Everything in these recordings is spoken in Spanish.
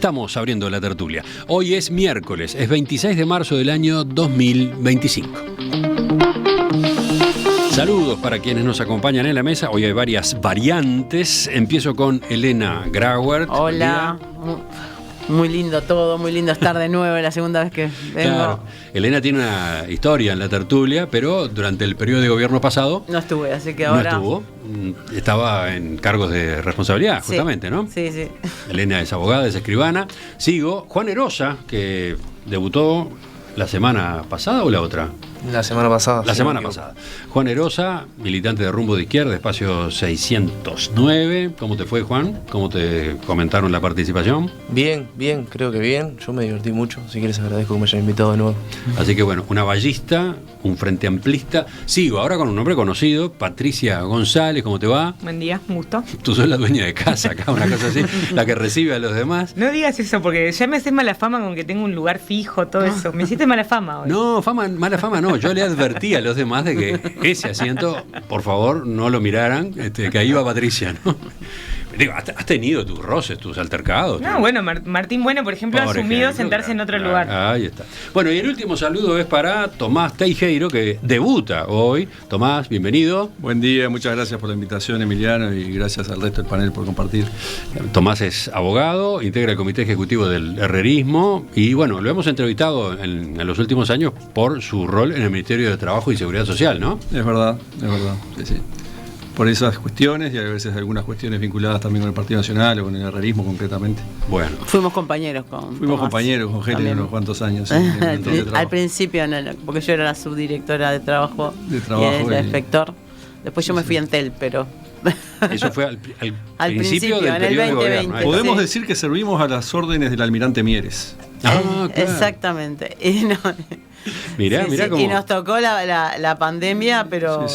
estamos abriendo la tertulia. Hoy es miércoles, es 26 de marzo del año 2025. Saludos para quienes nos acompañan en la mesa. Hoy hay varias variantes. Empiezo con Elena Grauert. Hola. Muy lindo todo, muy lindo estar de nuevo, es la segunda vez que vengo. Claro. Elena tiene una historia en la tertulia, pero durante el periodo de gobierno pasado no estuve, así que ahora... No estuvo, estaba en cargos de responsabilidad, sí, justamente, ¿no? Sí, sí. Elena es abogada, es escribana. Sigo, Juan Erosa, que debutó la semana pasada o la otra. La semana pasada. La semana pasada. Juan Erosa, militante de Rumbo de Izquierda, espacio 609. ¿Cómo te fue, Juan? ¿Cómo te comentaron la participación? Bien, creo que bien. Yo me divertí mucho. Si quieres, agradezco que me hayan invitado de nuevo. Así que bueno, una ballista, un frente amplista. Sigo ahora con un nombre conocido, Patricia González. ¿Cómo te va? Buen día, un gusto. Tú sos la dueña de casa acá, una cosa así, la que recibe a los demás. No digas eso, porque ya me haces mala fama con que tengo un lugar fijo, todo eso. Me hiciste mala fama hoy. No, mala fama no. Yo le advertí a los demás de que ese asiento, por favor, no lo miraran, que ahí va Patricia, ¿no? Digo, has tenido tus roces, tus altercados. No, bueno, Martín Bueno, por ejemplo, ha asumido sentarse en otro lugar. Ahí está. Bueno, y el último saludo es para Tomás Teijeiro, que debuta hoy. Tomás, bienvenido. Buen día, muchas gracias por la invitación, Emiliano, y gracias al resto del panel por compartir. Tomás es abogado, integra el comité ejecutivo del herrerismo y, bueno, lo hemos entrevistado en los últimos años por su rol en el Ministerio de Trabajo y Seguridad Social, ¿no? Es verdad, sí. Por esas cuestiones y a veces algunas cuestiones vinculadas también con el Partido Nacional o con el herrerismo concretamente. Bueno. Fuimos compañeros con Geli en unos cuantos años. Al principio, no, porque yo era la subdirectora de trabajo y el inspector. Después yo me fui a Entel, pero... Eso fue al principio del periodo de gobierno. Podemos decir que servimos a las órdenes del almirante Mieres. Claro. Exactamente. Y no, mirá cómo... Y nos tocó la pandemia, pero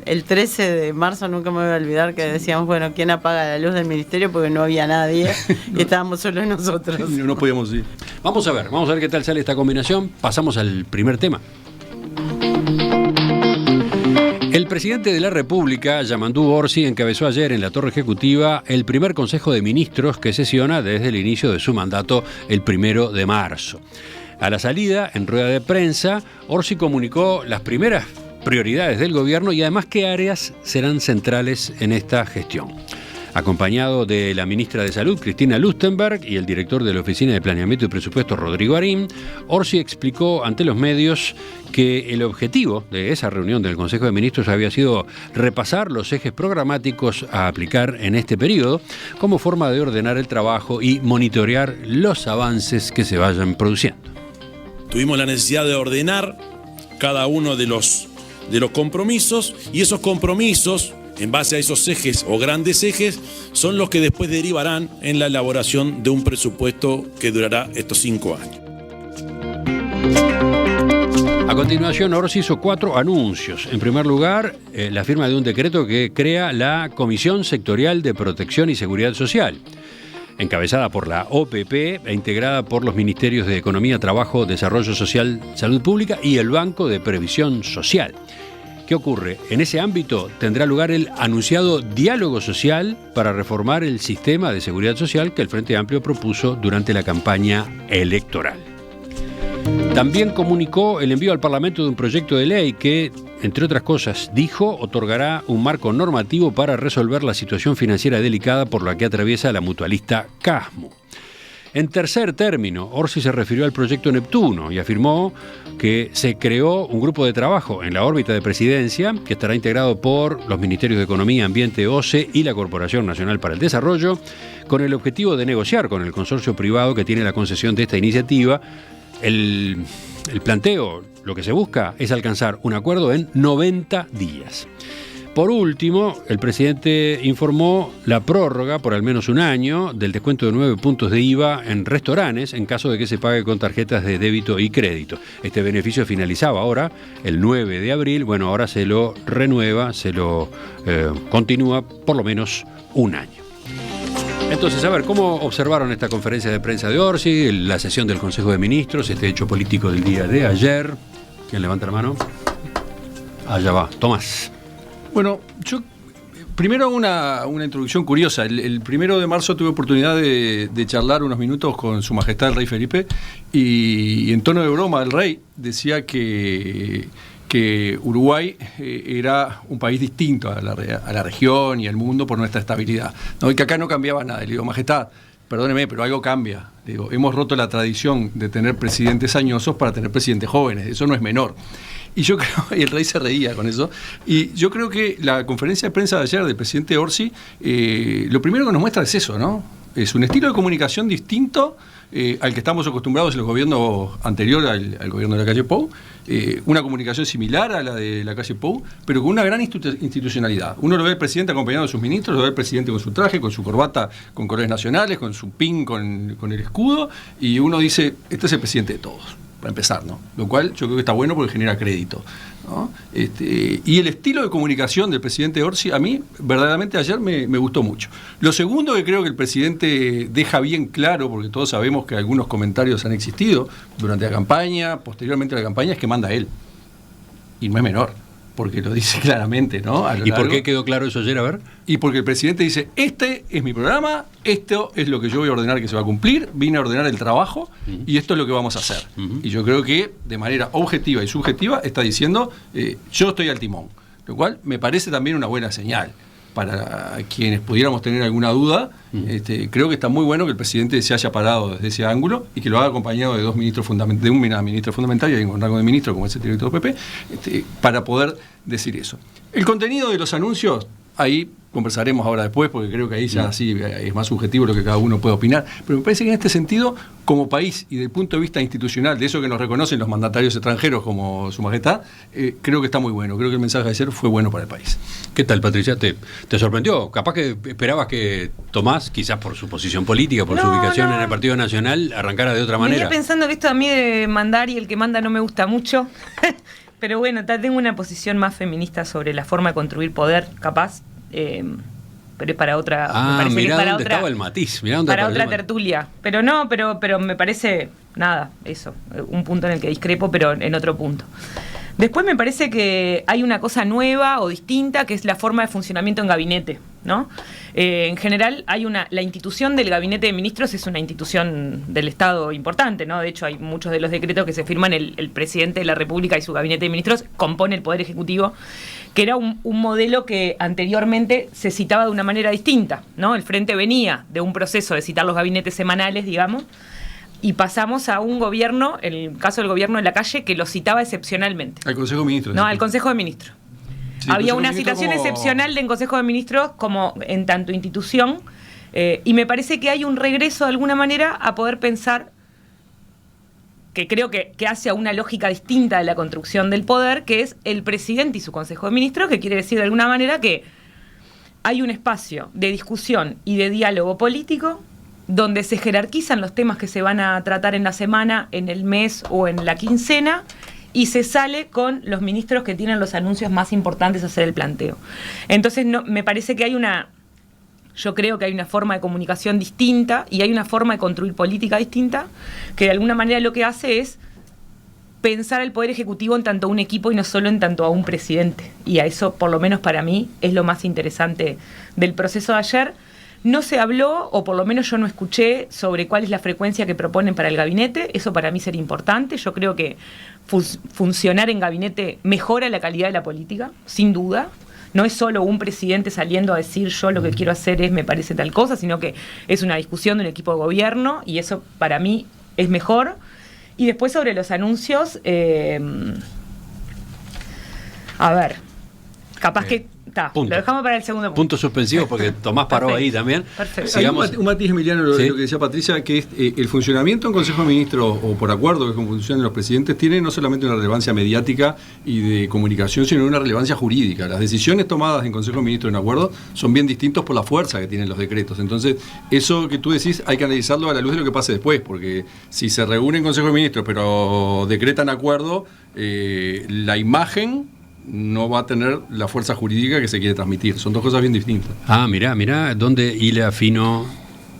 el 13 de marzo nunca me voy a olvidar que decíamos, bueno, ¿quién apaga la luz del ministerio? Porque no había nadie y estábamos solos nosotros. No podíamos ir. Vamos a ver qué tal sale esta combinación. Pasamos al primer tema. El presidente de la República, Yamandu Orsi, encabezó ayer en la Torre Ejecutiva el primer Consejo de Ministros que sesiona desde el inicio de su mandato el 1 de marzo. A la salida, en rueda de prensa, Orsi comunicó las primeras prioridades del gobierno y además qué áreas serán centrales en esta gestión. Acompañado de la ministra de Salud, Cristina Lustenberg, y el director de la Oficina de Planeamiento y Presupuesto, Rodrigo Arín, Orsi explicó ante los medios que el objetivo de esa reunión del Consejo de Ministros había sido repasar los ejes programáticos a aplicar en este periodo como forma de ordenar el trabajo y monitorear los avances que se vayan produciendo. Tuvimos la necesidad de ordenar cada uno de los compromisos y esos compromisos, en base a esos ejes o grandes ejes, son los que después derivarán en la elaboración de un presupuesto que durará estos 5 años. A continuación, Orsi hizo 4 anuncios. En primer lugar, la firma de un decreto que crea la Comisión Sectorial de Protección y Seguridad Social, encabezada por la OPP e integrada por los Ministerios de Economía, Trabajo, Desarrollo Social, Salud Pública y el Banco de Previsión Social. ¿Qué ocurre? En ese ámbito tendrá lugar el anunciado diálogo social para reformar el sistema de seguridad social que el Frente Amplio propuso durante la campaña electoral. También comunicó el envío al Parlamento de un proyecto de ley que, entre otras cosas, dijo, otorgará un marco normativo para resolver la situación financiera delicada por la que atraviesa la mutualista Casmo. En tercer término, Orsi se refirió al proyecto Neptuno y afirmó que se creó un grupo de trabajo en la órbita de presidencia que estará integrado por los Ministerios de Economía, Ambiente, OCE y la Corporación Nacional para el Desarrollo, con el objetivo de negociar con el consorcio privado que tiene la concesión de esta iniciativa. El planteo, lo que se busca es alcanzar un acuerdo en 90 días. Por último, el presidente informó la prórroga por al menos un año del descuento de 9 puntos de IVA en restaurantes en caso de que se pague con tarjetas de débito y crédito. Este beneficio finalizaba ahora el 9 de abril. Bueno, ahora se lo renueva, se lo continúa por lo menos un año. Entonces, a ver, ¿cómo observaron esta conferencia de prensa de Orsi, la sesión del Consejo de Ministros, este hecho político del día de ayer? ¿Quién levanta la mano? Allá va, Tomás. Bueno, yo Primero una introducción curiosa. El 1 de marzo tuve oportunidad de charlar unos minutos con Su Majestad el Rey Felipe y en tono de broma el rey decía que Uruguay era un país distinto a la región y al mundo por nuestra estabilidad, ¿no? Y que acá no cambiaba nada. Le digo, Majestad, perdóneme, pero algo cambia. Le digo, hemos roto la tradición de tener presidentes añosos para tener presidentes jóvenes. Eso no es menor. Y yo creo, y el rey se reía con eso, y yo creo que la conferencia de prensa de ayer del presidente Orsi, lo primero que nos muestra es eso, ¿no? Es un estilo de comunicación distinto al que estamos acostumbrados en los gobiernos anteriores al gobierno de la calle Pou, una comunicación similar a la de la calle Pou, pero con una gran institucionalidad. Uno lo ve al presidente acompañado de sus ministros, lo ve al presidente con su traje, con su corbata, con colores nacionales, con su pin, con el escudo, y uno dice, este es el presidente de todos, para empezar, ¿no? Lo cual yo creo que está bueno porque genera crédito, ¿no? Y el estilo de comunicación del presidente Orsi, a mí, verdaderamente ayer me gustó mucho. Lo segundo que creo que el presidente deja bien claro, porque todos sabemos que algunos comentarios han existido durante la campaña, posteriormente a la campaña, es que manda él. Y no es menor, porque lo dice claramente, ¿no? ¿Y por qué quedó claro eso ayer? A ver. Y porque el presidente dice, este es mi programa, esto es lo que yo voy a ordenar que se va a cumplir, vine a ordenar el trabajo y esto es lo que vamos a hacer. Y yo creo que de manera objetiva y subjetiva está diciendo, yo estoy al timón, lo cual me parece también una buena señal. Para quienes pudiéramos tener alguna duda, creo que está muy bueno que el presidente se haya parado desde ese ángulo y que lo haga acompañado de dos ministros fundamentales, de una ministra fundamental y un rango de ministro como es el director PP, para poder decir eso. El contenido de los anuncios, ahí conversaremos ahora después, porque creo que ahí ya sí es más subjetivo lo que cada uno puede opinar, pero me parece que en este sentido, como país y desde el punto de vista institucional, de eso que nos reconocen los mandatarios extranjeros como Su Majestad, creo que está muy bueno, creo que el mensaje de ayer fue bueno para el país. ¿Qué tal, Patricia? ¿Te sorprendió? Capaz que esperabas que Tomás, quizás por su posición política, por su ubicación en el Partido Nacional, arrancara de otra manera. Venía pensando que esto a mí de mandar y el que manda no me gusta mucho, pero bueno, tengo una posición más feminista sobre la forma de construir poder, capaz. Pero es para otra. Me parece mirá que es para dónde otra, estaba el matiz, mirá dónde para otra tertulia. Pero no, pero me parece nada, eso, un punto en el que discrepo, pero en otro punto. Después me parece que hay una cosa nueva o distinta, que es la forma de funcionamiento en gabinete, ¿no? En general la institución del gabinete de ministros es una institución del Estado importante, ¿no? De hecho hay muchos de los decretos que se firman, el presidente de la República y su gabinete de ministros compone el Poder Ejecutivo, que era un modelo que anteriormente se citaba de una manera distinta, ¿no? El Frente venía de un proceso de citar los gabinetes semanales, digamos, y pasamos a un gobierno, en el caso del gobierno de Lacalle, que lo citaba excepcionalmente. Al Consejo de Ministros. No, al Consejo de Ministros. Sí, había una citación excepcional del Consejo de Ministros como en tanto institución, y me parece que hay un regreso de alguna manera a poder pensar, que creo que hace a una lógica distinta de la construcción del poder, que es el presidente y su Consejo de Ministros, que quiere decir de alguna manera que hay un espacio de discusión y de diálogo político donde se jerarquizan los temas que se van a tratar en la semana, en el mes o en la quincena, y se sale con los ministros que tienen los anuncios más importantes a hacer el planteo. Entonces me parece que yo creo que hay una forma de comunicación distinta y hay una forma de construir política distinta, que de alguna manera lo que hace es pensar el Poder Ejecutivo en tanto a un equipo y no solo en tanto a un presidente. Y a eso, por lo menos para mí, es lo más interesante del proceso de ayer. No se habló, o por lo menos yo no escuché, sobre cuál es la frecuencia que proponen para el gabinete. Eso para mí sería importante. Yo creo que funcionar en gabinete mejora la calidad de la política, sin duda. No es solo un presidente saliendo a decir yo lo que quiero hacer es me parece tal cosa, sino que es una discusión de un equipo de gobierno y eso para mí es mejor. Y después sobre los anuncios, a ver, capaz que... lo dejamos para el segundo punto. Punto suspensivo porque Tomás paró Perfecto. Ahí también. Perfecto. Hay un matiz, Emiliano, ¿Sí? lo que decía Patricia, que es el funcionamiento en Consejo de Ministros o por acuerdo, que es como funcionan los presidentes, tiene no solamente una relevancia mediática y de comunicación, sino una relevancia jurídica. Las decisiones tomadas en Consejo de Ministros en acuerdo son bien distintos por la fuerza que tienen los decretos. Entonces, eso que tú decís hay que analizarlo a la luz de lo que pase después, porque si se reúne en Consejo de Ministros pero decretan acuerdo, la imagen no va a tener la fuerza jurídica que se quiere transmitir. Son dos cosas bien distintas. Mirá dónde hila fino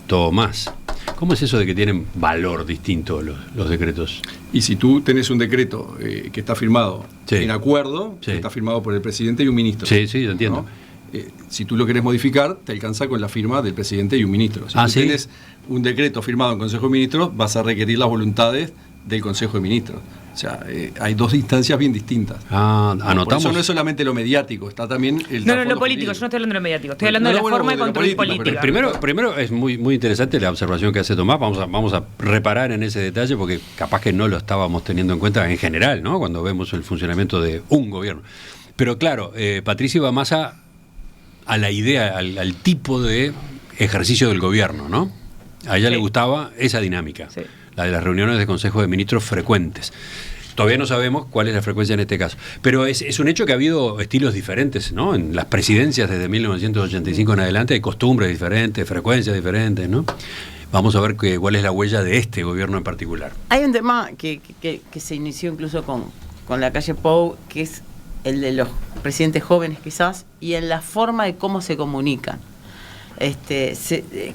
Tomás. ¿Cómo es eso de que tienen valor distinto los decretos? Y si tú tenés un decreto que está firmado Sí. en acuerdo, Sí. que está firmado por el presidente y un ministro. Sí, yo entiendo. ¿no? si tú lo querés modificar, te alcanza con la firma del presidente y un ministro. Si tú ¿sí? tienes un decreto firmado en Consejo de Ministros, vas a requerir las voluntades del Consejo de Ministros. O sea, hay dos instancias bien distintas. Anotamos. Por eso no es solamente lo mediático, está también el No, lo político, yo no estoy hablando de lo mediático, estoy hablando de la forma de control política. Primero es muy interesante la observación que hace Tomás, vamos a reparar en ese detalle porque capaz que no lo estábamos teniendo en cuenta en general, ¿no? Cuando vemos el funcionamiento de un gobierno. Pero claro, Patricia iba más a la idea, al tipo de ejercicio del gobierno, ¿no? A ella le gustaba esa dinámica, la de las reuniones de Consejo de Ministros frecuentes. Todavía no sabemos cuál es la frecuencia en este caso. Pero es un hecho que ha habido estilos diferentes, ¿no? En las presidencias desde 1985 en adelante hay costumbres diferentes, frecuencias diferentes, ¿no? Vamos a ver cuál es la huella de este gobierno en particular. Hay un tema que se inició incluso con la calle Pou, que es el de los presidentes jóvenes quizás, y en la forma de cómo se comunican.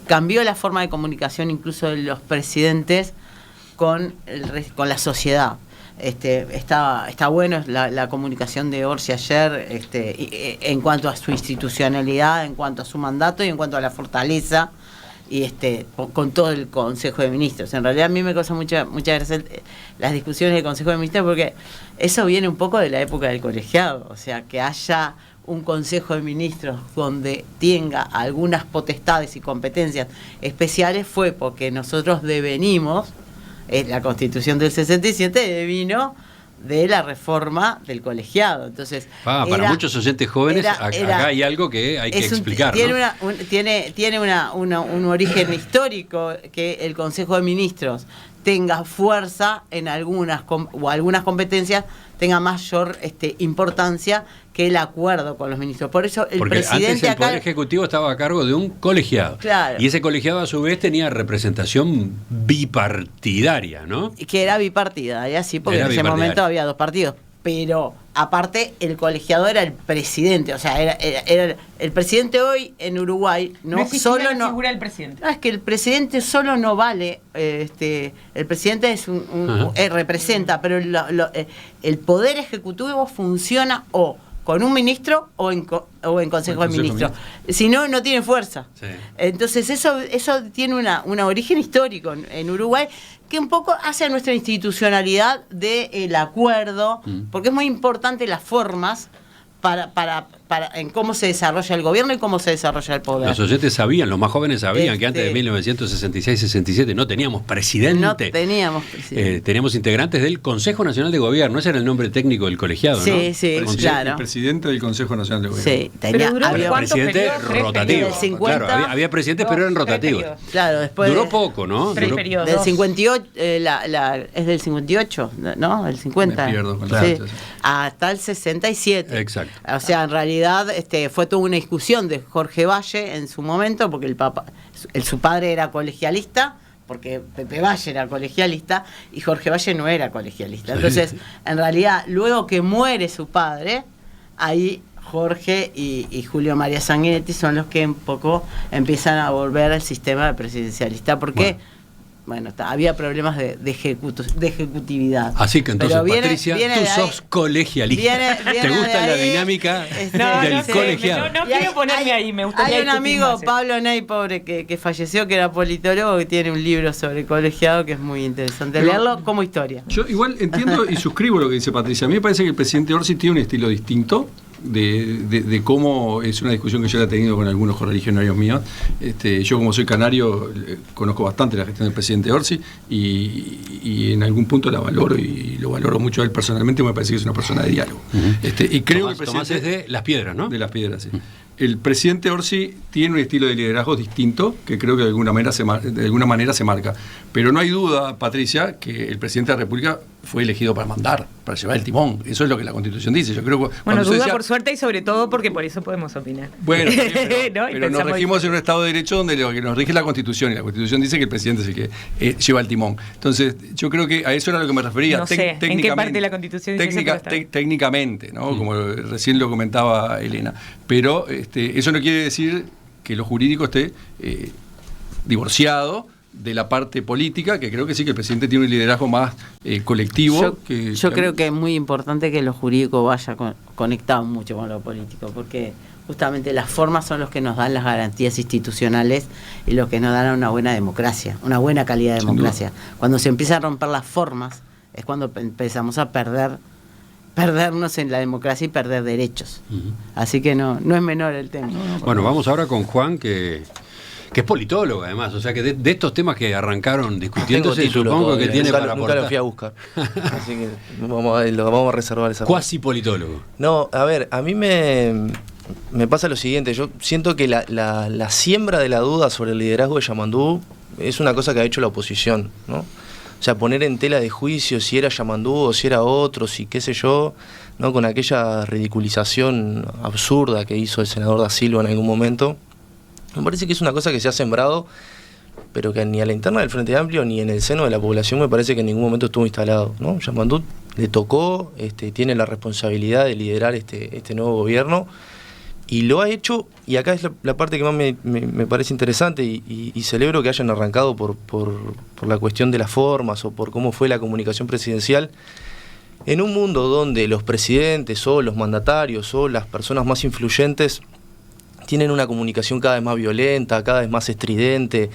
Cambió la forma de comunicación incluso de los presidentes con la sociedad. Está bueno la comunicación de Orsi ayer en cuanto a su institucionalidad, en cuanto a su mandato y en cuanto a la fortaleza y con todo el Consejo de Ministros. En realidad a mí me causa muchas gracias las discusiones del Consejo de Ministros porque eso viene un poco de la época del colegiado, o sea, que haya un Consejo de Ministros donde tenga algunas potestades y competencias especiales fue porque nosotros devenimos, la Constitución del 67 devino de la reforma del colegiado. Entonces, para muchos oyentes jóvenes, acá hay algo que hay que explicar. Tiene un origen histórico que el Consejo de Ministros tenga fuerza en algunas competencias, tenga mayor importancia que el acuerdo con los ministros. Por eso porque presidente antes el Poder Ejecutivo estaba a cargo de un colegiado. Claro. Y ese colegiado a su vez tenía representación bipartidaria, ¿no? Que era bipartidaria, sí, porque en ese momento había dos partidos. Pero aparte el colegiado era el presidente, o sea, era el presidente hoy en Uruguay no solo la figura del presidente. No, es que el presidente solo no vale, el presidente es representa, pero el poder ejecutivo funciona o con un ministro o en Consejo de Ministros. Si no, no tiene fuerza. Sí. Entonces eso tiene un origen histórico en Uruguay que un poco hace a nuestra institucionalidad del acuerdo, porque es muy importante las formas para en cómo se desarrolla el gobierno y cómo se desarrolla el poder. Los oyentes sabían, los más jóvenes sabían que antes de 1966-67 no teníamos presidente. No teníamos presidente. Teníamos integrantes del Consejo Nacional de Gobierno, ese era el nombre técnico del colegiado, ¿no? Sí, claro. El presidente del Consejo Nacional de Gobierno. Sí, había presidente rotativo. Claro, había presidentes, pero eran rotativos. Claro, después duró poco, ¿no? Del 58, es del 58, ¿no? El 50. Me pierdo con hasta el 67. Exacto. O sea, en realidad fue toda una discusión de Jorge Valle en su momento, porque su padre era colegialista, porque Pepe Valle era colegialista y Jorge Valle no era colegialista. Entonces, en realidad, luego que muere su padre, ahí Jorge y Julio María Sanguinetti son los que un poco empiezan a volver al sistema presidencialista, porque había problemas de ejecutividad. Así que entonces, Patricia, tú sos colegialista. ¿Te gusta la dinámica del colegiado? No quiero ponerme ahí, me gustaría. Hay un amigo, Pablo Ney, pobre, que falleció, que era politólogo, que tiene un libro sobre colegiado que es muy interesante leerlo como historia. Yo igual entiendo y suscribo lo que dice Patricia. A mí me parece que el presidente Orsi tiene un estilo distinto. De cómo es una discusión que yo la he tenido con algunos correligionarios míos. Yo, como soy canario, conozco bastante la gestión del presidente Orsi y en algún punto la valoro y lo valoro mucho a él personalmente. Me parece que es una persona de diálogo. Y creo que el presidente Tomás es de Las Piedras, ¿no? De Las Piedras, sí. El presidente Orsi tiene un estilo de liderazgo distinto que creo que de alguna manera se marca. Pero no hay duda, Patricia, que el presidente de la República fue elegido para mandar, para llevar el timón. Eso es lo que la Constitución dice. Yo creo que duda por suerte y sobre todo porque por eso podemos opinar. Bueno, sí, pero nos regimos en un Estado de Derecho donde lo que nos rige es la Constitución, y la Constitución dice que el presidente es el que lleva el timón. Entonces, yo creo que a eso era lo que me refería. No sé, ¿en qué parte de la Constitución dice eso? Técnicamente, ¿no? Como recién lo comentaba Elena. Pero eso no quiere decir que lo jurídico esté divorciado de la parte política, que creo que sí que el presidente tiene un liderazgo más colectivo. Yo creo que es muy importante que lo jurídico vaya conectado mucho con lo político, porque justamente las formas son los que nos dan las garantías institucionales y los que nos dan una buena democracia, una buena calidad de democracia. Cuando se empiezan a romper las formas es cuando empezamos a perdernos en la democracia y perder derechos. Así que no es menor el tema. Bueno, vamos ahora con Juan, que es politólogo además, o sea que de estos temas que arrancaron discutiéndose, supongo todavía, que tiene nunca, para nunca aportar. lo fui a buscar. Así que lo vamos a reservar esa parte. Cuasi politólogo. No, a ver, a mí me pasa lo siguiente, yo siento que la siembra de la duda sobre el liderazgo de Yamandú es una cosa que ha hecho la oposición, ¿no? O sea, poner en tela de juicio si era Yamandú o si era otro, si qué sé yo, ¿no? Con aquella ridiculización absurda que hizo el senador Da Silva en algún momento. Me parece que es una cosa que se ha sembrado, pero que ni a la interna del Frente Amplio ni en el seno de la población me parece que en ningún momento estuvo instalado, ¿no? Yamandú le tocó, tiene la responsabilidad de liderar este nuevo gobierno y lo ha hecho, y acá es la parte que más me parece interesante y celebro que hayan arrancado por la cuestión de las formas o por cómo fue la comunicación presidencial. En un mundo donde los presidentes o los mandatarios o las personas más influyentes tienen una comunicación cada vez más violenta, cada vez más estridente,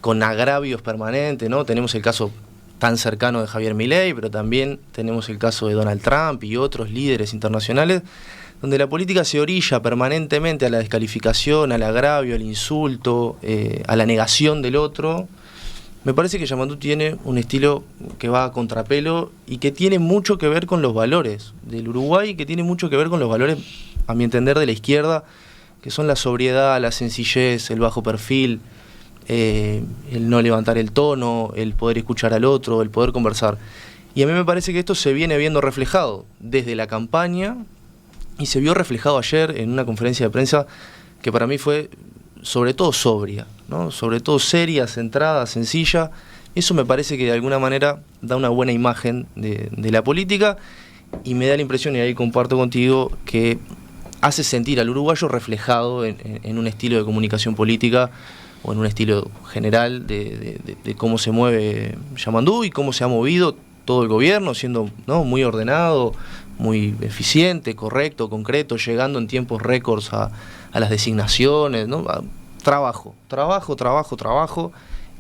con agravios permanentes, ¿no? Tenemos el caso tan cercano de Javier Milei, pero también tenemos el caso de Donald Trump y otros líderes internacionales, donde la política se orilla permanentemente a la descalificación, al agravio, al insulto, a la negación del otro. Me parece que Yamandú tiene un estilo que va a contrapelo y que tiene mucho que ver con los valores del Uruguay, y que tiene mucho que ver con los valores, a mi entender, de la izquierda, que son la sobriedad, la sencillez, el bajo perfil, el no levantar el tono, el poder escuchar al otro, el poder conversar. Y a mí me parece que esto se viene viendo reflejado desde la campaña y se vio reflejado ayer en una conferencia de prensa que para mí fue sobre todo sobria, ¿no? Sobre todo seria, centrada, sencilla. Eso me parece que de alguna manera da una buena imagen de la política y me da la impresión, y ahí comparto contigo, que hace sentir al uruguayo reflejado en un estilo de comunicación política o en un estilo general de cómo se mueve Yamandú y cómo se ha movido todo el gobierno, siendo, ¿no?, muy ordenado, muy eficiente, correcto, concreto, llegando en tiempos récords a las designaciones, ¿no? Trabajo,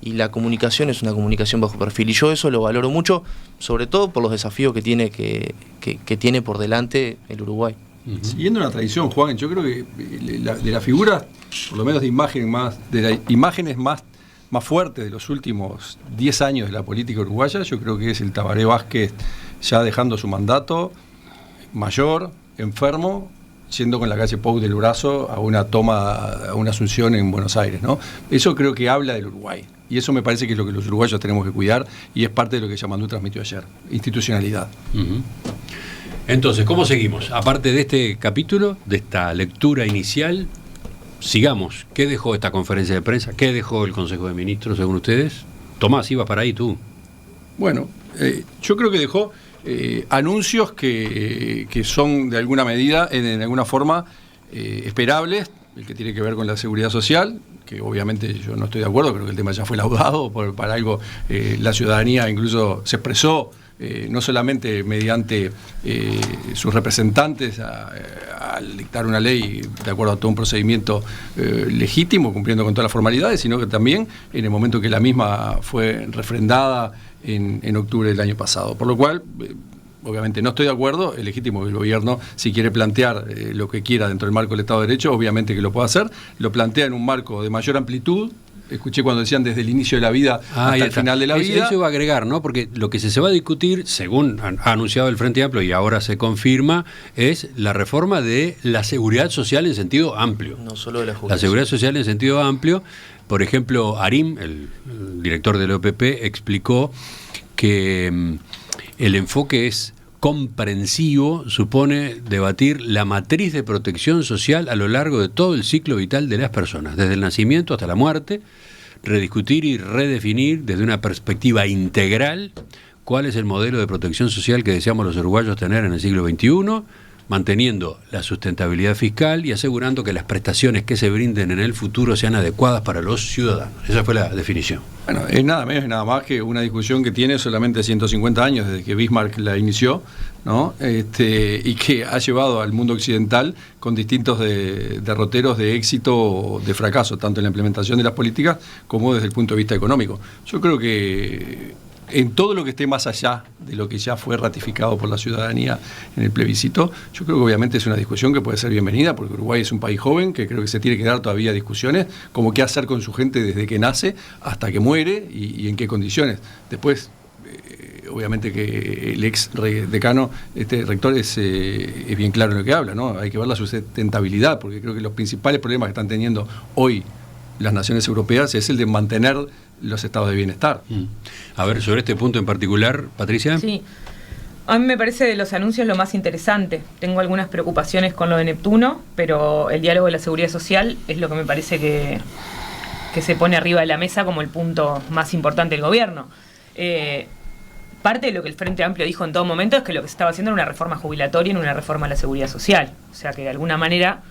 y la comunicación es una comunicación bajo perfil, y yo eso lo valoro mucho, sobre todo por los desafíos que tiene por delante el Uruguay. Siguiendo una tradición, Juan, yo creo que de la figura, por lo menos de las imágenes más fuertes de los últimos 10 años de la política uruguaya, yo creo que es el Tabaré Vázquez ya dejando su mandato, mayor, enfermo, yendo con la calle Pou del brazo a una asunción en Buenos Aires, ¿no? Eso creo que habla del Uruguay. Y eso me parece que es lo que los uruguayos tenemos que cuidar, y es parte de lo que Yamandú transmitió ayer, institucionalidad. Entonces, ¿cómo seguimos? Aparte de este capítulo, de esta lectura inicial, sigamos. ¿Qué dejó esta conferencia de prensa? ¿Qué dejó el Consejo de Ministros, según ustedes? Tomás, ibas para ahí tú. Bueno, yo creo que dejó anuncios que son de alguna medida, en alguna forma, esperables. El que tiene que ver con la seguridad social, que obviamente yo no estoy de acuerdo, creo que el tema ya fue laudado, para algo la ciudadanía incluso se expresó, no solamente mediante sus representantes al dictar una ley de acuerdo a todo un procedimiento legítimo, cumpliendo con todas las formalidades, sino que también en el momento que la misma fue refrendada en octubre del año pasado. Por lo cual, obviamente no estoy de acuerdo, es legítimo que el gobierno, si quiere plantear lo que quiera dentro del marco del Estado de Derecho, obviamente que lo puede hacer, lo plantea en un marco de mayor amplitud. Escuché cuando decían desde el inicio de la vida hasta el final de la vida. Eso iba a agregar, ¿no? Porque lo que se va a discutir, según ha anunciado el Frente Amplio y ahora se confirma, es la reforma de la seguridad social en sentido amplio. No solo de la justicia. La seguridad social en sentido amplio. Por ejemplo, Arim, el director del OPP, explicó que el enfoque es comprensivo, supone debatir la matriz de protección social a lo largo de todo el ciclo vital de las personas, desde el nacimiento hasta la muerte, rediscutir y redefinir desde una perspectiva integral cuál es el modelo de protección social que deseamos los uruguayos tener en el siglo XXI, manteniendo la sustentabilidad fiscal y asegurando que las prestaciones que se brinden en el futuro sean adecuadas para los ciudadanos. Esa fue la definición. Bueno, es nada menos y nada más que una discusión que tiene solamente 150 años desde que Bismarck la inició, ¿no? Y que ha llevado al mundo occidental con distintos derroteros de éxito o de fracaso, tanto en la implementación de las políticas como desde el punto de vista económico. Yo creo que en todo lo que esté más allá de lo que ya fue ratificado por la ciudadanía en el plebiscito, yo creo que obviamente es una discusión que puede ser bienvenida, porque Uruguay es un país joven, que creo que se tiene que dar todavía discusiones, como qué hacer con su gente desde que nace hasta que muere y en qué condiciones. Después, obviamente que el ex decano, rector, es bien claro en lo que habla, ¿no? Hay que ver la sustentabilidad, porque creo que los principales problemas que están teniendo hoy las naciones europeas es el de mantener los estados de bienestar. A ver, sobre este punto en particular, Patricia. Sí, a mí me parece de los anuncios lo más interesante. Tengo algunas preocupaciones con lo de Neptuno, pero el diálogo de la seguridad social es lo que me parece que se pone arriba de la mesa como el punto más importante del gobierno. Parte de lo que el Frente Amplio dijo en todo momento es que lo que se estaba haciendo era una reforma jubilatoria, en una reforma a la seguridad social. O sea que de alguna manera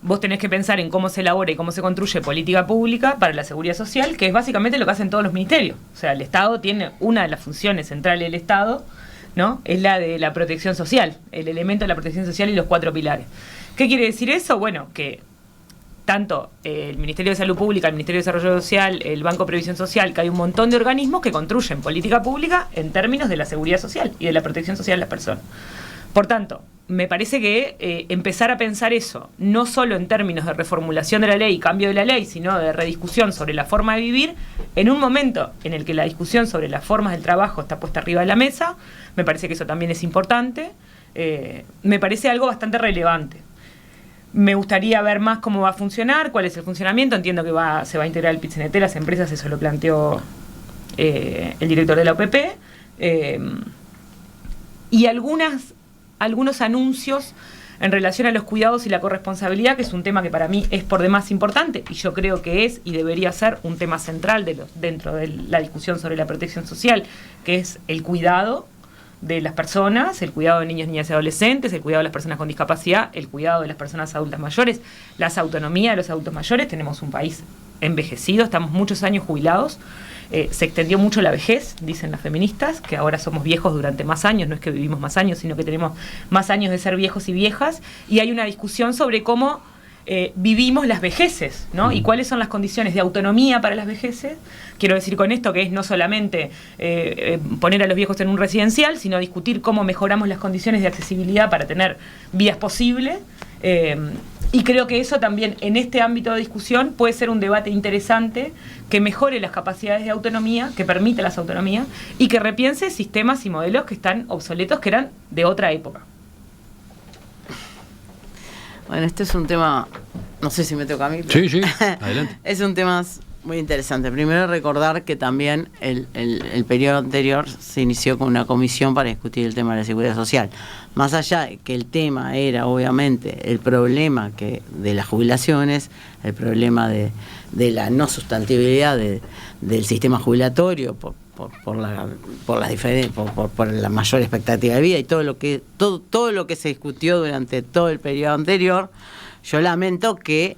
vos tenés que pensar en cómo se elabora y cómo se construye política pública para la seguridad social, que es básicamente lo que hacen todos los ministerios. O sea, el Estado tiene una de las funciones centrales del Estado, ¿no? Es la de la protección social, el elemento de la protección social y los 4 pilares. ¿Qué quiere decir eso? Bueno, que tanto el Ministerio de Salud Pública, el Ministerio de Desarrollo Social, el Banco de Previsión Social, que hay un montón de organismos que construyen política pública en términos de la seguridad social y de la protección social de las personas. Por tanto, me parece que empezar a pensar eso, no solo en términos de reformulación de la ley y cambio de la ley, sino de rediscusión sobre la forma de vivir, en un momento en el que la discusión sobre las formas del trabajo está puesta arriba de la mesa, me parece que eso también es importante, me parece algo bastante relevante. Me gustaría ver más cómo va a funcionar, cuál es el funcionamiento. Entiendo que se va a integrar el PIT-CNT, las empresas, eso lo planteó el director de la OPP. Y algunos anuncios en relación a los cuidados y la corresponsabilidad, que es un tema que para mí es por demás importante, y yo creo que es y debería ser un tema central dentro de la discusión sobre la protección social, que es el cuidado de las personas, el cuidado de niños, niñas y adolescentes, el cuidado de las personas con discapacidad, el cuidado de las personas adultas mayores, la autonomía de los adultos mayores. Tenemos un país envejecido, estamos muchos años jubilados, se extendió mucho la vejez, dicen las feministas, que ahora somos viejos durante más años, no es que vivimos más años, sino que tenemos más años de ser viejos y viejas, y hay una discusión sobre cómo vivimos las vejeces, ¿no? Y cuáles son las condiciones de autonomía para las vejeces. Quiero decir con esto que es no solamente poner a los viejos en un residencial, sino discutir cómo mejoramos las condiciones de accesibilidad para tener vidas posibles. Y creo que eso también en este ámbito de discusión puede ser un debate interesante que mejore las capacidades de autonomía, que permita las autonomías y que repiense sistemas y modelos que están obsoletos, que eran de otra época. Bueno, este es un tema, no sé si me toca a mí. Pero sí, adelante. Es un tema muy interesante. Primero recordar que también el periodo anterior se inició con una comisión para discutir el tema de la seguridad social. Más allá de que el tema era obviamente el problema de las jubilaciones, el problema de la no sustentabilidad del sistema jubilatorio por la mayor expectativa de vida y todo lo que se discutió durante todo el periodo anterior. Yo lamento que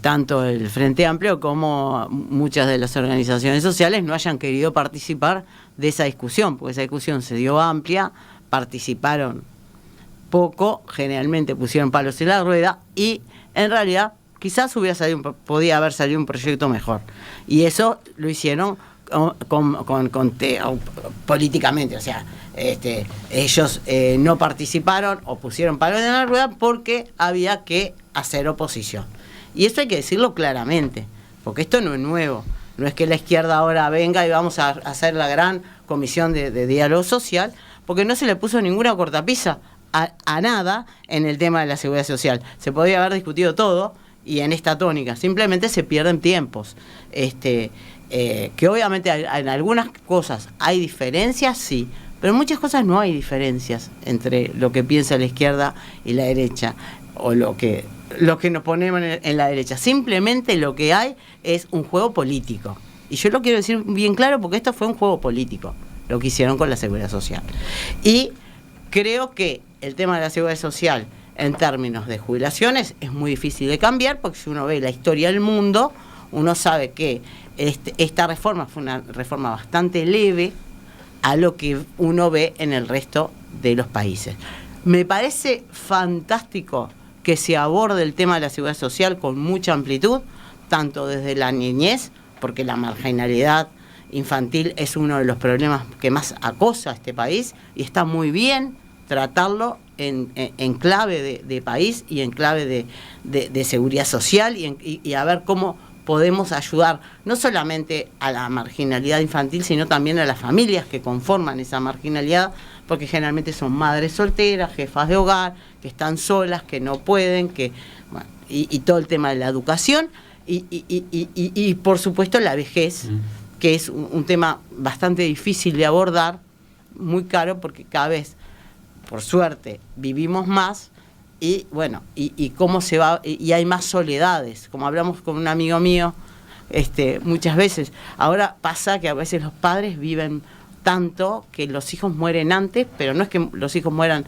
tanto el Frente Amplio como muchas de las organizaciones sociales no hayan querido participar de esa discusión, porque esa discusión se dio amplia, participaron poco, generalmente pusieron palos en la rueda y en realidad quizás podía haber salido un proyecto mejor. Y eso lo hicieron políticamente, o sea, ellos no participaron o pusieron palos en la rueda porque había que hacer oposición. Y eso hay que decirlo claramente, porque esto no es nuevo. No es que la izquierda ahora venga y vamos a hacer la gran comisión de diálogo social, porque no se le puso ninguna cortapisa a nada en el tema de la seguridad social. Se podría haber discutido todo y en esta tónica. Simplemente se pierden tiempos. Que obviamente en algunas cosas hay diferencias, sí, pero en muchas cosas no hay diferencias entre lo que piensa la izquierda y la derecha, o lo que nos ponemos en la derecha. Simplemente lo que hay es un juego político. Y yo lo quiero decir bien claro porque esto fue un juego político, lo que hicieron con la seguridad social. Y creo que el tema de la seguridad social en términos de jubilaciones es muy difícil de cambiar, porque si uno ve la historia del mundo, uno sabe que esta reforma fue una reforma bastante leve a lo que uno ve en el resto de los países. Me parece fantástico que se aborde el tema de la seguridad social con mucha amplitud, tanto desde la niñez, porque la marginalidad infantil es uno de los problemas que más acosa a este país, y está muy bien tratarlo en clave de país y en clave de seguridad social, y a ver cómo podemos ayudar no solamente a la marginalidad infantil, sino también a las familias que conforman esa marginalidad, porque generalmente son madres solteras, jefas de hogar, que están solas, que no pueden, y todo el tema de la educación, y por supuesto la vejez, que es un tema bastante difícil de abordar, muy caro, porque cada vez, por suerte, vivimos más, y bueno, y cómo se va, y hay más soledades, como hablamos con un amigo mío muchas veces. Ahora pasa que a veces los padres viven tanto que los hijos mueren antes, pero no es que los hijos mueran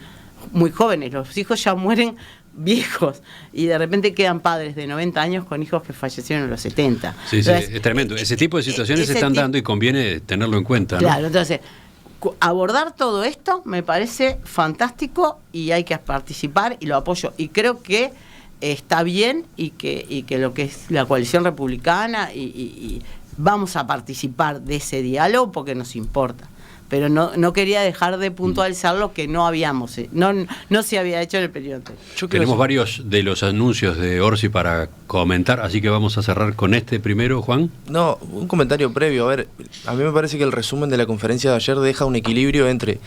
muy jóvenes, los hijos ya mueren viejos, y de repente quedan padres de 90 años con hijos que fallecieron a los 70. Sí, entonces, sí, es tremendo. Ese tipo de situaciones se están dando y conviene tenerlo en cuenta, ¿no? Claro, entonces abordar todo esto me parece fantástico y hay que participar, y lo apoyo, y creo que está bien, y que lo que es la coalición republicana y vamos a participar de ese diálogo porque nos importa, pero no quería dejar de puntualizar lo que no se había hecho en el periodo anterior. Tenemos varios de los anuncios de Orsi para comentar, así que vamos a cerrar con este primero, Juan. No, un comentario previo. A ver, a mí me parece que el resumen de la conferencia de ayer deja un equilibrio entre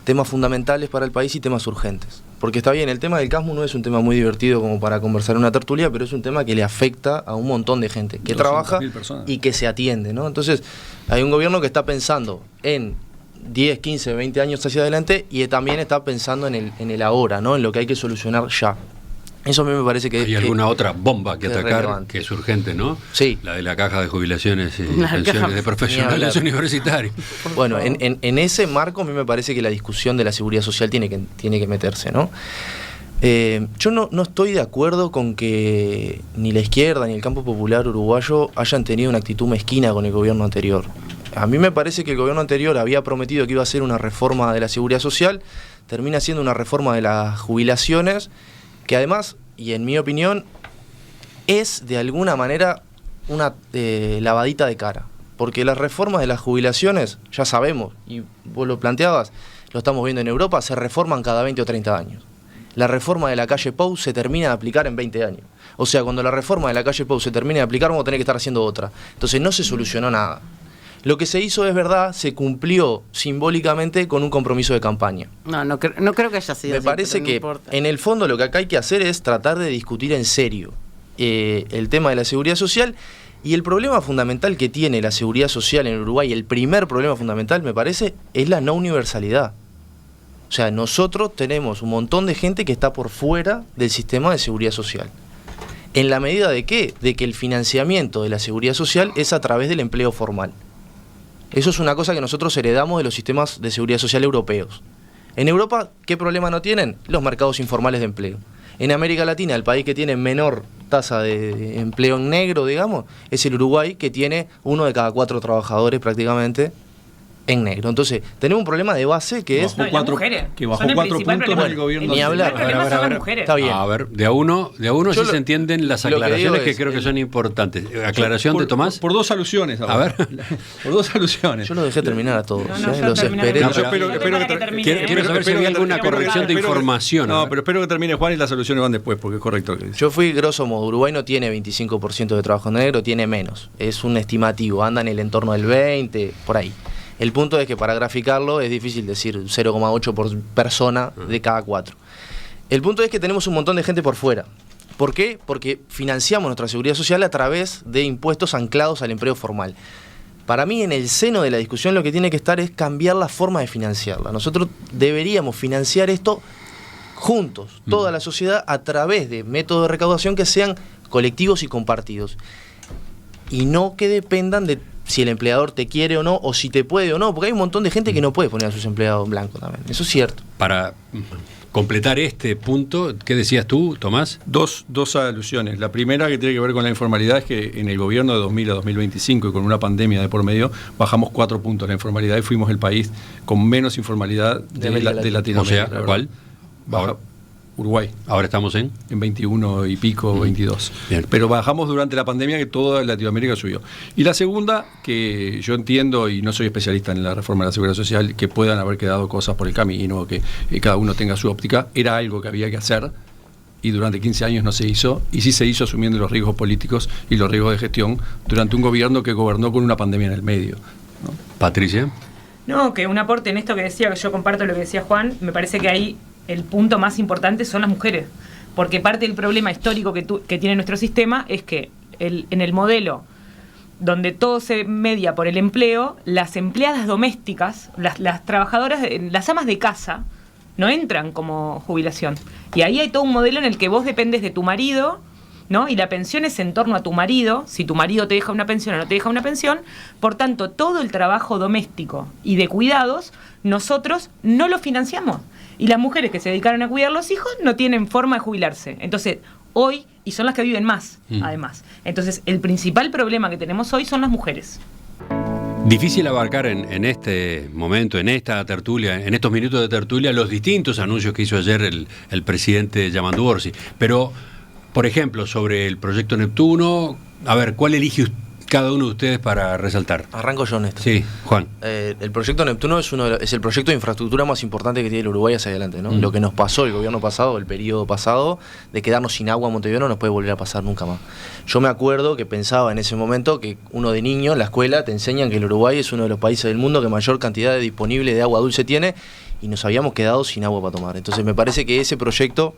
temas fundamentales para el país y temas urgentes. Porque está bien, el tema del CASMU no es un tema muy divertido como para conversar en una tertulia, pero es un tema que le afecta a un montón de gente que trabaja y que se atiende, ¿no? Entonces, hay un gobierno que está pensando en 10, 15, 20 años hacia adelante, y también está pensando en el ahora, ¿no? En lo que hay que solucionar ya. Eso a mí me parece que... ¿Hay alguna otra bomba que atacar relevante, que es urgente, no? Sí. La de la caja de jubilaciones y pensiones de profesionales universitarios. Bueno, en ese marco a mí me parece que la discusión de la seguridad social tiene que meterse, ¿no? Yo no estoy de acuerdo con que ni la izquierda ni el campo popular uruguayo hayan tenido una actitud mezquina con el gobierno anterior. A mí me parece que el gobierno anterior había prometido que iba a hacer una reforma de la seguridad social, termina siendo una reforma de las jubilaciones, que además, y en mi opinión, es de alguna manera una lavadita de cara. Porque las reformas de las jubilaciones, ya sabemos, y vos lo planteabas, lo estamos viendo en Europa, se reforman cada 20 o 30 años. La reforma de la calle Pou se termina de aplicar en 20 años. O sea, cuando la reforma de la calle Pou se termine de aplicar, vamos a tener que estar haciendo otra. Entonces no se solucionó nada. Lo que se hizo es verdad, se cumplió simbólicamente con un compromiso de campaña. No creo que haya sido Me así, parece que en el fondo lo que acá hay que hacer es tratar de discutir en serio el tema de la seguridad social, y el problema fundamental que tiene la seguridad social en Uruguay, el primer problema fundamental me parece, es la no universalidad. O sea, nosotros tenemos un montón de gente que está por fuera del sistema de seguridad social. ¿En la medida de qué? De que el financiamiento de la seguridad social es a través del empleo formal. Eso es una cosa que nosotros heredamos de los sistemas de seguridad social europeos. En Europa, ¿qué problema no tienen? Los mercados informales de empleo. En América Latina, el país que tiene menor tasa de empleo en negro, digamos, es el Uruguay, que tiene 1 de cada 4 trabajadores prácticamente en negro. Entonces, tenemos un problema de base que es... Que bajó 4 puntos en el gobierno. Ni hablar. Está bien. A ver, de a uno sí se entienden las aclaraciones que creo que son importantes. Aclaración de Tomás. Por 2 alusiones. A ver. Por 2 alusiones. Yo los dejé terminar a todos. Los esperé. Quiero saber si hay alguna corrección de información. No, pero espero que termine Juan y las soluciones van después, porque es correcto lo que dice. Yo fui grosso modo. Uruguay no tiene 25% de trabajo negro, tiene menos. Es un estimativo. Anda en el entorno del 20, por ahí. El punto es que para graficarlo es difícil decir 0,8 por persona de cada 4. El punto es que tenemos un montón de gente por fuera. ¿Por qué? Porque financiamos nuestra seguridad social a través de impuestos anclados al empleo formal. Para mí, en el seno de la discusión lo que tiene que estar es cambiar la forma de financiarla. Nosotros deberíamos financiar esto juntos, toda la sociedad, a través de métodos de recaudación que sean colectivos y compartidos. Y no que dependan de si el empleador te quiere o no, o si te puede o no, porque hay un montón de gente que no puede poner a sus empleados en blanco también. Eso es cierto. completar este punto, ¿qué decías tú, Tomás? Dos alusiones. La primera, que tiene que ver con la informalidad, es que en el gobierno de 2000 a 2025 y con una pandemia de por medio, bajamos 4 puntos la informalidad y fuimos el país con menos informalidad de Latinoamérica. O sea, ¿cuál? Uruguay. Ahora estamos en 21 y pico, 22. Bien. Pero bajamos durante la pandemia, que toda Latinoamérica subió. Y la segunda, que yo entiendo, y no soy especialista en la reforma de la Seguridad Social, que puedan haber quedado cosas por el camino, que cada uno tenga su óptica, era algo que había que hacer y durante 15 años no se hizo, y sí se hizo asumiendo los riesgos políticos y los riesgos de gestión durante un gobierno que gobernó con una pandemia en el medio, ¿no? Patricia. No, que un aporte en esto que decía, que yo comparto lo que decía Juan, me parece que ahí el punto más importante son las mujeres, porque parte del problema histórico que tiene nuestro sistema es que en el modelo donde todo se media por el empleo, las empleadas domésticas, las trabajadoras, las amas de casa, no entran como jubilación. Y ahí hay todo un modelo en el que vos dependes de tu marido, ¿no? Y la pensión es en torno a tu marido, si tu marido te deja una pensión o no te deja una pensión. Por tanto, todo el trabajo doméstico y de cuidados, nosotros no lo financiamos. Y las mujeres que se dedicaron a cuidar los hijos no tienen forma de jubilarse. Entonces, hoy, y son las que viven más, además. Entonces, el principal problema que tenemos hoy son las mujeres. Difícil abarcar en este momento, en esta tertulia, en estos minutos de tertulia, los distintos anuncios que hizo ayer el presidente Yamandu Orsi. Pero, por ejemplo, sobre el proyecto Neptuno, a ver, ¿cuál elige cada uno de ustedes para resaltar? Arranco yo, Néstor. Sí, Juan. El proyecto Neptuno es el proyecto de infraestructura más importante que tiene el Uruguay hacia adelante, ¿no? Lo que nos pasó el gobierno pasado, el periodo pasado, de quedarnos sin agua en Montevideo, no nos puede volver a pasar nunca más. Yo me acuerdo que pensaba en ese momento que uno de niño en la escuela te enseñan que el Uruguay es uno de los países del mundo que mayor cantidad disponible de agua dulce tiene, y nos habíamos quedado sin agua para tomar. Entonces me parece que ese proyecto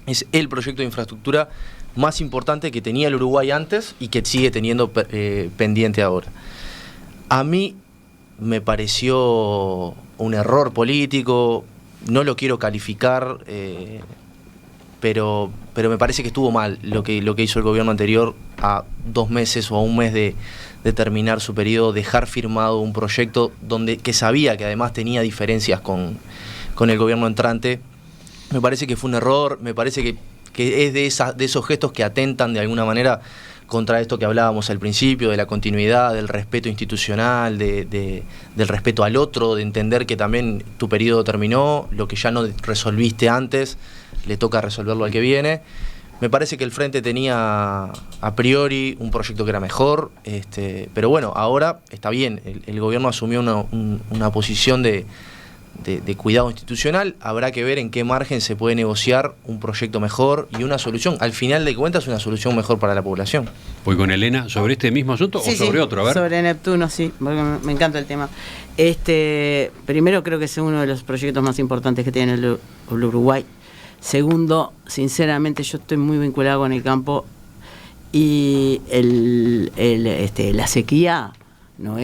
es el proyecto de infraestructura más importante que tenía el Uruguay antes y que sigue teniendo pendiente ahora. A mí me pareció un error político, no lo quiero calificar, pero me parece que estuvo mal lo que hizo el gobierno anterior a 2 meses o a 1 mes de terminar su periodo, dejar firmado un proyecto que sabía que además tenía diferencias con el gobierno entrante. Me parece que fue un error, me parece que es de esos gestos que atentan de alguna manera contra esto que hablábamos al principio, de la continuidad, del respeto institucional, del respeto al otro, de entender que también tu periodo terminó, lo que ya no resolviste antes, le toca resolverlo al que viene. Me parece que el Frente tenía a priori un proyecto que era mejor, pero bueno, ahora está bien, el gobierno asumió una posición de cuidado institucional. Habrá que ver en qué margen se puede negociar un proyecto mejor y una solución. Al final de cuentas, una solución mejor para la población. Voy con Elena, ¿sobre este mismo asunto o sobre otro? A ver. Sobre Neptuno, sí, porque me encanta el tema. Primero, creo que es uno de los proyectos más importantes que tiene el Uruguay. Segundo, sinceramente, yo estoy muy vinculado con el campo y la sequía no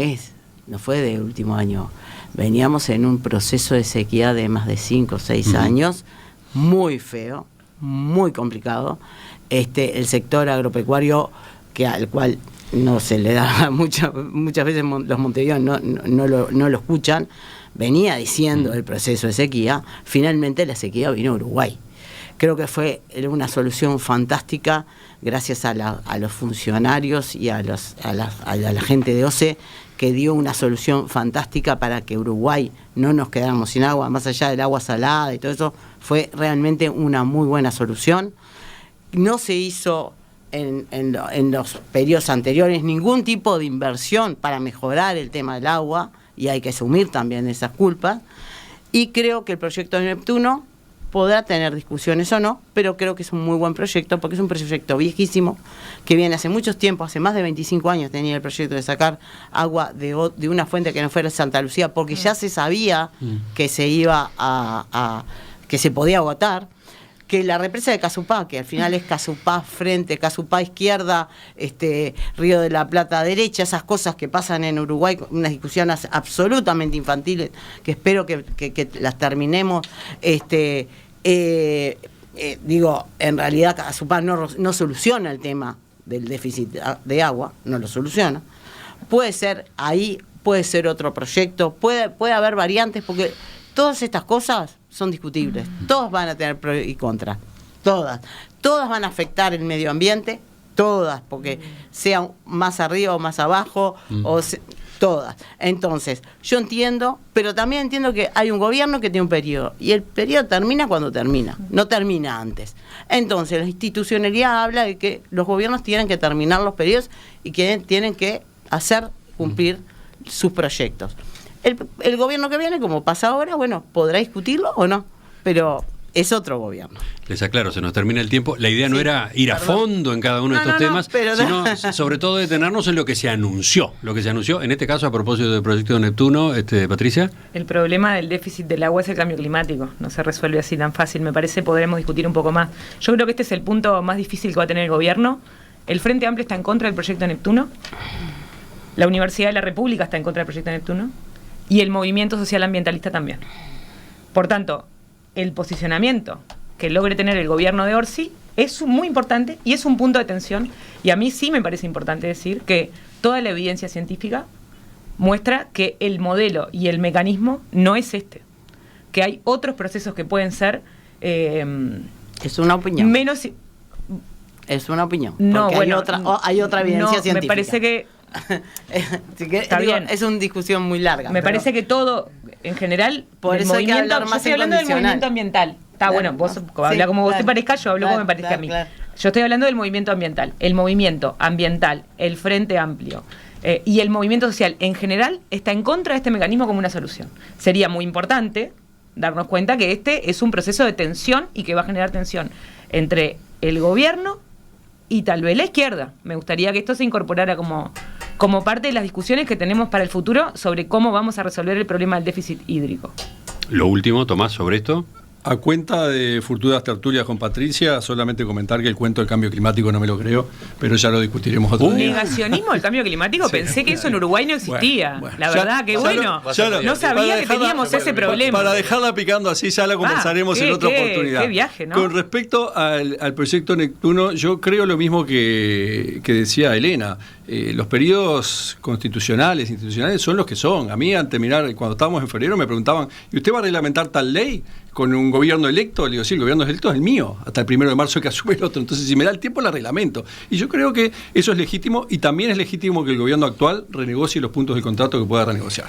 fue de último año. Veníamos en un proceso de sequía de más de 5 o 6 años, muy feo, muy complicado. El sector agropecuario, al cual no se le da muchas veces los montevideanos no lo escuchan, venía diciendo el proceso de sequía. Finalmente la sequía vino a Uruguay. Creo que fue una solución fantástica gracias a los funcionarios y a la gente de OCE, que dio una solución fantástica para que Uruguay no nos quedáramos sin agua, más allá del agua salada y todo eso. Fue realmente una muy buena solución. No se hizo en los periodos anteriores ningún tipo de inversión para mejorar el tema del agua, y hay que asumir también esas culpas. Y creo que el proyecto de Neptuno podrá tener discusiones o no, pero creo que es un muy buen proyecto, porque es un proyecto viejísimo, que viene hace muchos tiempos, hace más de 25 años tenía el proyecto de sacar agua de una fuente que no fuera Santa Lucía, porque ya se sabía que se iba que se podía agotar, que la represa de Casupá, que al final es Casupá frente, Casupá izquierda, Río de la Plata derecha, esas cosas que pasan en Uruguay, unas discusiones absolutamente infantiles, que espero que las terminemos. En realidad Casupá no soluciona el tema del déficit de agua, no lo soluciona. Puede ser otro proyecto, puede haber variantes, porque todas estas cosas son discutibles. Todos van a tener pros y contras. Todas van a afectar el medio ambiente, todas, porque sean más arriba o más abajo, todas. Entonces, yo entiendo, pero también entiendo que hay un gobierno que tiene un periodo, y el periodo termina cuando termina, no termina antes. Entonces, la institucionalidad habla de que los gobiernos tienen que terminar los periodos y que tienen que hacer cumplir sus proyectos. El gobierno que viene, como pasa ahora, bueno, podrá discutirlo o no, pero es otro gobierno. Les aclaro, se nos termina el tiempo. La idea no era ir a fondo en cada uno de estos temas, sino sobre todo detenernos en lo que se anunció. Lo que se anunció, en este caso, a propósito del proyecto de Neptuno, Patricia. El problema del déficit del agua es el cambio climático. No se resuelve así tan fácil. Me parece podremos discutir un poco más. Yo creo que este es el punto más difícil que va a tener el gobierno. El Frente Amplio está en contra del proyecto de Neptuno. La Universidad de la República está en contra del proyecto de Neptuno. Y el movimiento social ambientalista también. Por tanto, el posicionamiento que logre tener el gobierno de Orsi es muy importante y es un punto de tensión. Y a mí sí me parece importante decir que toda la evidencia científica muestra que el modelo y el mecanismo no es este. Que hay otros procesos que pueden ser... es una opinión. Menos... Es una opinión. No, bueno, hay otra evidencia científica. Me parece que... Está bien. Es una discusión muy larga. Me parece que todo, en general, por eso hay que hablar más. Yo estoy hablando del movimiento ambiental. Está bueno, vos habla como vos te parezca, yo hablo como me parezca a mí. Yo estoy hablando del movimiento ambiental. El movimiento ambiental, el Frente Amplio y el movimiento social en general está en contra de este mecanismo como una solución. Sería muy importante darnos cuenta que este es un proceso de tensión y que va a generar tensión entre el gobierno y tal vez la izquierda. Me gustaría que esto se incorporara como parte de las discusiones que tenemos para el futuro sobre cómo vamos a resolver el problema del déficit hídrico. Lo último, Tomás, sobre esto. A cuenta de futuras tertulias con Patricia, solamente comentar que el cuento del cambio climático no me lo creo, pero ya lo discutiremos otro día. ¿Negacionismo del cambio climático? Sí. Pensé que eso en Uruguay no existía. Bueno, la verdad, que bueno. No sabía que teníamos ese problema. Para dejarla picando así, ya la conversaremos en otra oportunidad. Qué viaje, ¿no? Con respecto al proyecto Neptuno, yo creo lo mismo que decía Elena. Los periodos institucionales son los que son. A mí, al terminar, cuando estábamos en febrero, me preguntaban, ¿y usted va a reglamentar tal ley con un gobierno electo? Le digo, sí, el gobierno electo es el mío, hasta el 1 de marzo que asume el otro. Entonces, si me da el tiempo, la reglamento. Y yo creo que eso es legítimo, y también es legítimo que el gobierno actual renegocie los puntos del contrato que pueda renegociar.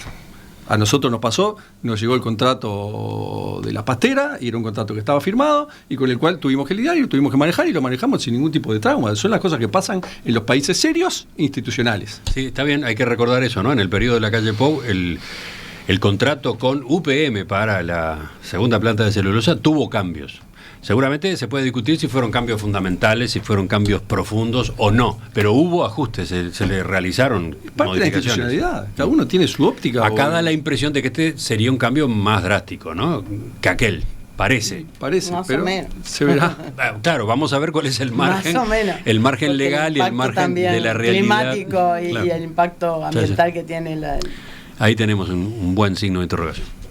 A nosotros nos pasó, nos llegó el contrato de la pastera, y era un contrato que estaba firmado, y con el cual tuvimos que lidiar y lo tuvimos que manejar, y lo manejamos sin ningún tipo de trauma. Son las cosas que pasan en los países serios institucionales. Sí, está bien, hay que recordar eso, ¿no? En el periodo de la calle Pou, el contrato con UPM para la segunda planta de celulosa tuvo cambios. Seguramente se puede discutir si fueron cambios fundamentales, si fueron cambios profundos o no, pero hubo ajustes, se le realizaron modificaciones. Cada uno tiene su óptica. Acá da la impresión de que este sería un cambio más drástico, ¿no? Que aquel. Parece, más pero o menos. Se verá. Claro, vamos a ver cuál es el margen, más o menos. El margen legal y el margen de la realidad climático y el impacto ambiental que tiene Ahí tenemos un buen signo de interrogación.